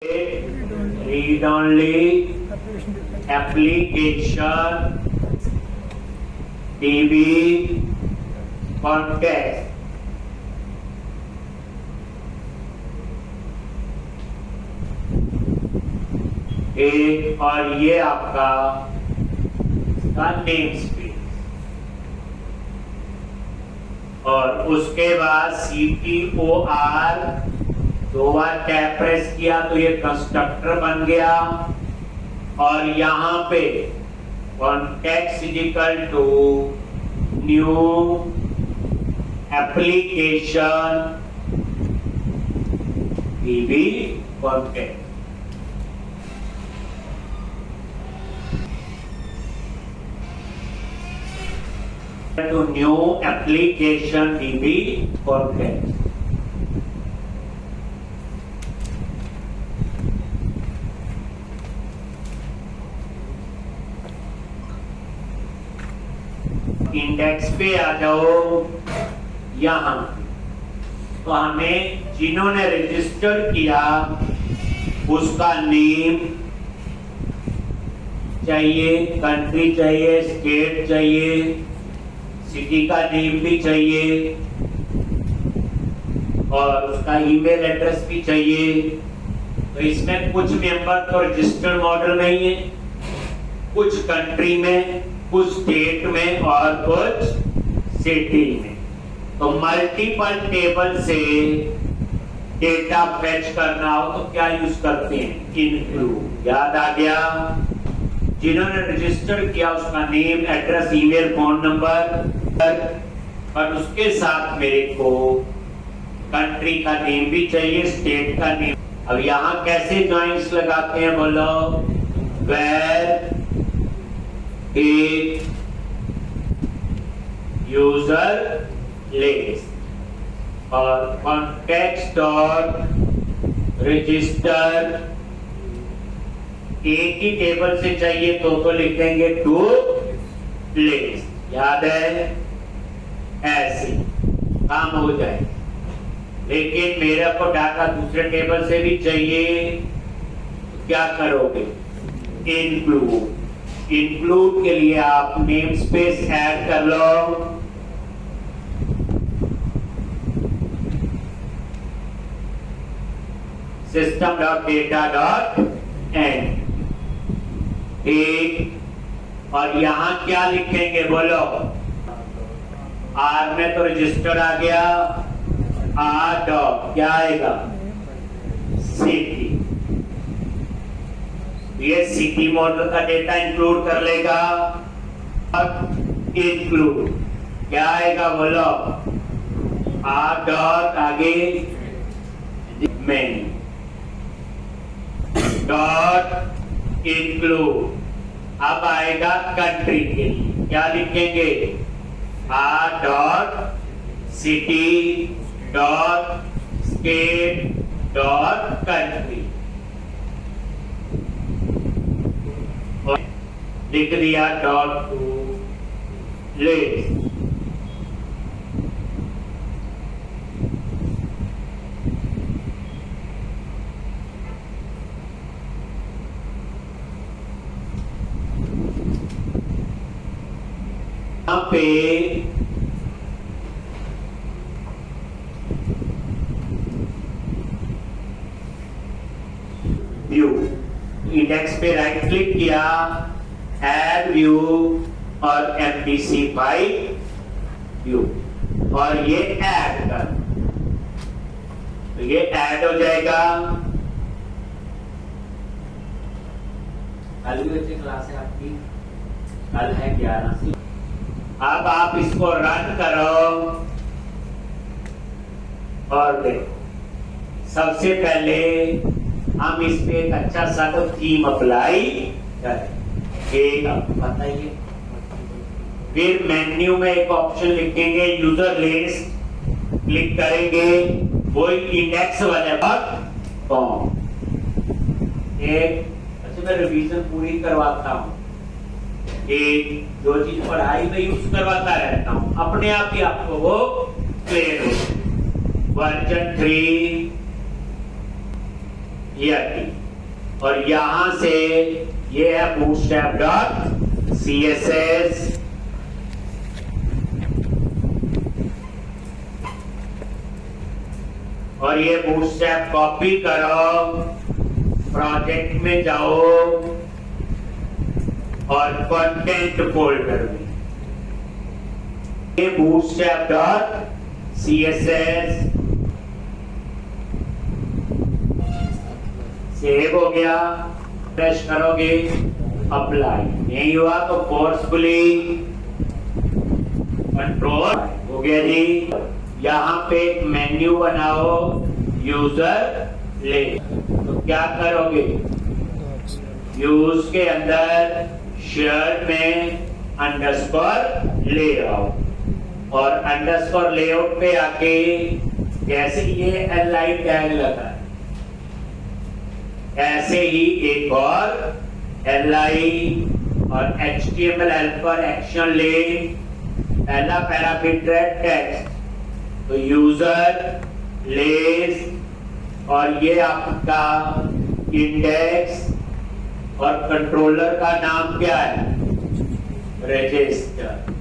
read only application DB context एक और ये आपका नेम स्पेस और उसके बाद CTOR दो बार टैप प्रेस किया तो ये कंस्ट्रक्टर बन गया और यहां पे context is equal to new application DB context to new application DB context. Index पे आ जाओ यहां तो हमें जिन्होंने रजिस्टर किया उसका नेम चाहिए, कंट्री चाहिए, स्टेट चाहिए, सिटी का नेम भी चाहिए और उसका ईमेल एड्रेस भी चाहिए। तो इसमें कुछ मेंबर तो रजिस्टर्ड मॉडल नहीं है, कुछ कंट्री में, कुछ स्टेट में और कुछ सिटी में। तो मल्टीपल टेबल से डेटा फेच करना हो तो क्या यूज करते हैं? इंक्लूड। याद आ गया? जिन्होंने रजिस्टर किया उसका name, address, email, phone number और उसके साथ मेरे को कंट्री का नेम भी चाहिए, स्टेट का नेम। अब यहां कैसे जॉइंट्स लगाते हैं बोलो? वेर एक यूजर लिस्ट और कॉन्टेक्स्ट डॉट रजिस्टर एक ही टेबल से चाहिए तो लिखेंगे टू लिस्ट। याद है? ऐसे काम हो जाए। लेकिन मेरे को डाटा दूसरे टेबल से भी चाहिए तो क्या करोगे? इंक्लूड। इंक्लूड के लिए आप नेम स्पेस ऐड कर लो। System dot data dot end एक और यहां क्या लिखेंगे बोलो? आर में तो रजिस्टर आ गया, आर डॉट क्या आएगा? सिटी। ये सिटी मॉडल का डेटा इंक्लूड कर लेगा। इंक्लूड क्या आएगा बोलो? आर डॉट आगे मेन डॉट इंक्लूड। अब आएगा कंट्री के लिए, क्या लिखेंगे? R dot city dot state dot country लिख दिया डॉट टू लिस्ट। पे व्यू इंडेक्स पे राइट क्लिक किया, ऐड व्यू और MD5 व्यू और ये ऐड कर, तो ये ऐड हो जाएगा। कल भी बच्चे क्लास है आपकी, कल है 11 से। अब आप इसको रन करो और देखो। सबसे पहले हम इस पे एक अच्छा सा तो थीम अप्लाई करें, बताइए। फिर मेन्यू में एक ऑप्शन लिखेंगे यूजर लिस्ट, क्लिक करेंगे, वो इंडेक्स वाले फॉर्म। अच्छा मैं रिवीजन पूरी करवाता हूँ, एक जो चीज पढ़ाई में यूज करवाता रहता हूँ, अपने आप ही आपको वो क्लियर हो। वर्जन 3 और यहां से ये है bootstrap डॉट CSS, और ये bootstrap कॉपी करो, प्रोजेक्ट में जाओ और कंटेंट फोल्डर में ये bootstrap डॉट CSS सेव हो गया, प्रेस करोगे अप्लाई, नहीं हुआ तो फोर्सफुली कंट्रोल हो गया जी। यहाँ पे एक मेन्यू बनाओ यूजर ले, तो क्या करोगे, यूज के अंदर शर्ट में अंडरस्कोर ले आओ और अंडरस्कोर लेआउट पे आके जैसे ये एलआई टैग लगा ऐसे ही एक और एलआई और HTML हेल्पर एक्शन ले, पहला पैरामीटर है टेक्स्ट, तो यूजर लेस और ये आपका इंडेक्स और कंट्रोलर का नाम क्या है, रजिस्टर,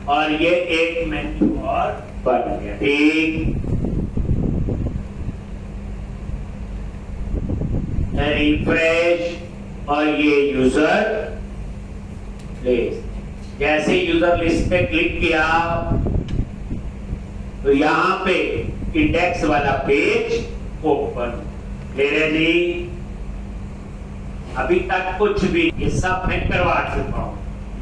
और ये एक मेन्यू और बन गया। ठीक, रिफ्रेश और ये यूजर लिस्ट, जैसे यूजर लिस्ट पे क्लिक किया तो यहां पे इंडेक्स वाला पेज ओपन। मेरे जी अभी तक कुछ भी ये सब मैं करवा चुका हूं,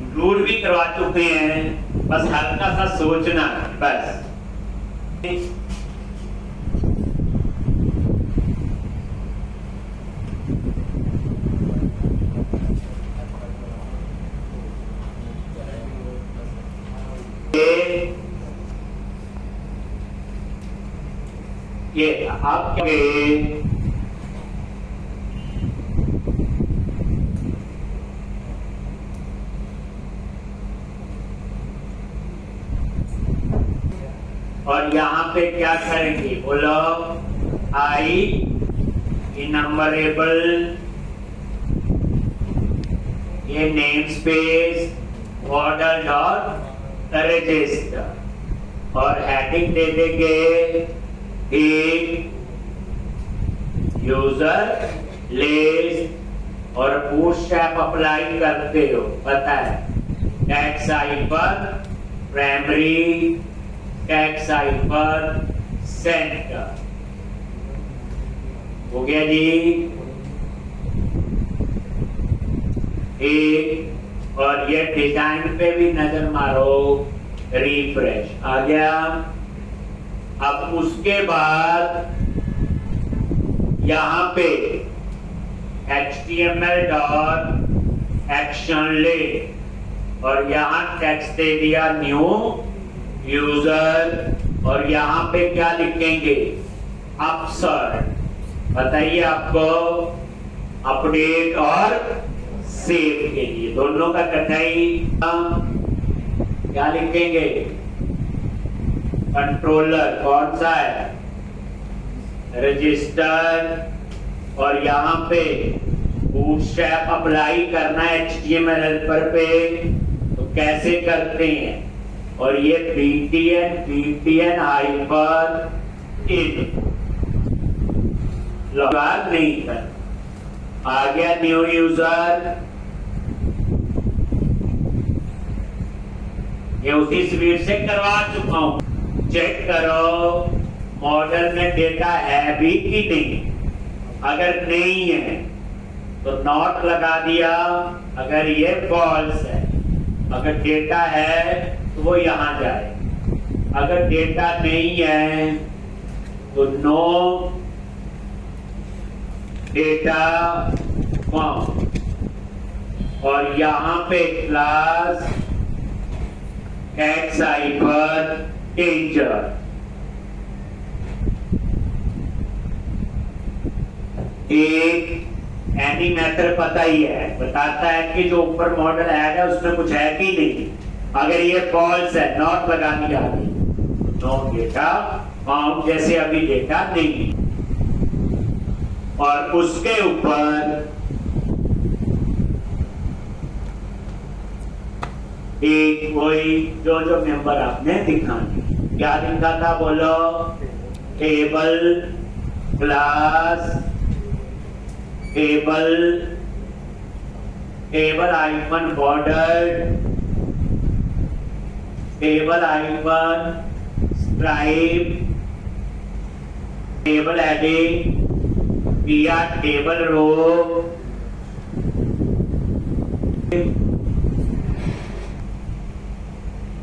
इंक्लूड भी करवा चुके हैं, बस हल्का सा सोचना बस। ये आपके और यहाँ पे क्या करेंगे, बोलो आई इनम्बरेबल, ये name space order dot register और हेडिंग दे देंगे एक यूजर लिस्ट और बूटस्ट्रैप अप्लाई करते हो, पता है tax hyper primary, tax hyper centre, हो गया जी एक। और ये डिजाइन पे भी नजर मारो, रिफ्रेश आ गया। अब उसके बाद यहां पे HTML डॉट एक्शन ले और यहां टेक्स्ट दे दिया न्यू यूजर और यहां पे क्या लिखेंगे, अपसर्ट, बताइए आपको अपडेट और सेव के लिए दोनों का कटाई क्या लिखेंगे, कंट्रोलर कौन सा है, रजिस्टर, और यहां पे बूटस्ट्रैप अप्लाई करना है HTML हेल्पर पे, तो कैसे करते हैं, और ये btn हाइपर इन लॉग नहीं कर, आ गया न्यू यूजर, ये उसी स्पीड से करवा चुका हूं। चेक करो मॉडल में डेटा है भी कि नहीं, अगर नहीं है तो नॉट लगा दिया, अगर ये फॉल्स है, अगर डेटा है तो वो यहां जाए, अगर डेटा नहीं है तो नो डेटा फाउंड, और यहां पे क्लास टैक्स हाइपर डेंजर, एक एनी मेथड पता ही है, बताता है कि जो ऊपर मॉडल ऐड है उसमें कुछ है कि नहीं, अगर ये फॉल्स है नॉट लगानी आ गई, नो डेटा फाउंड, जैसे अभी डेटा नहीं। और उसके ऊपर एक कोई जो जो मेंबर आपने दिखाने, क्या लिखा था बोलो? Table, class, table, table icon border, table icon stripe, table heading या टेबल रो,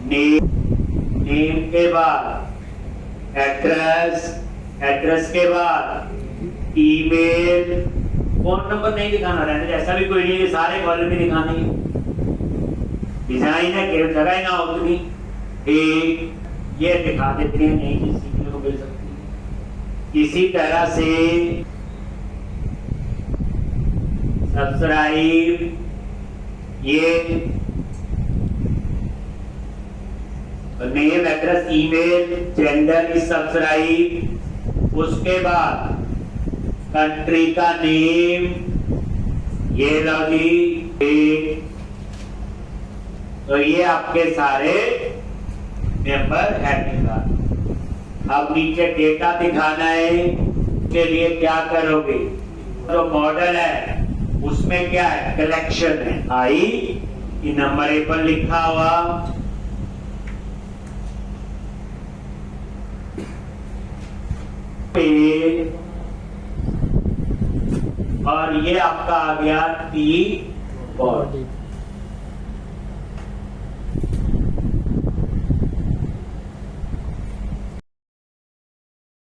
नेम के बाद एड्रेस, एड्रेस के बाद ईमेल, फोन नंबर नहीं दिखाना, रहने ऐसा भी कोई नहीं है, सारे कॉलम ही दिखाने डिजाइन है, केवल जगह ही ना हो उतनी एक ये दिखा देते हैं, नहीं चीज सीखने को मिल सकती है। इसी तरह से सब्सक्राइब, ये name, address, email, gender is subscribe, उसके बाद कंट्री का नेम, ये लो जी, तो ये आपके सारे मेंबर हेडिंग का। अब नीचे डेटा दिखाना है, के लिए क्या करोगे? जो मॉडल है उसमें क्या है? कलेक्शन है, आई नंबर पर लिखा हुआ, और ये आपका आ गया टी बॉडी।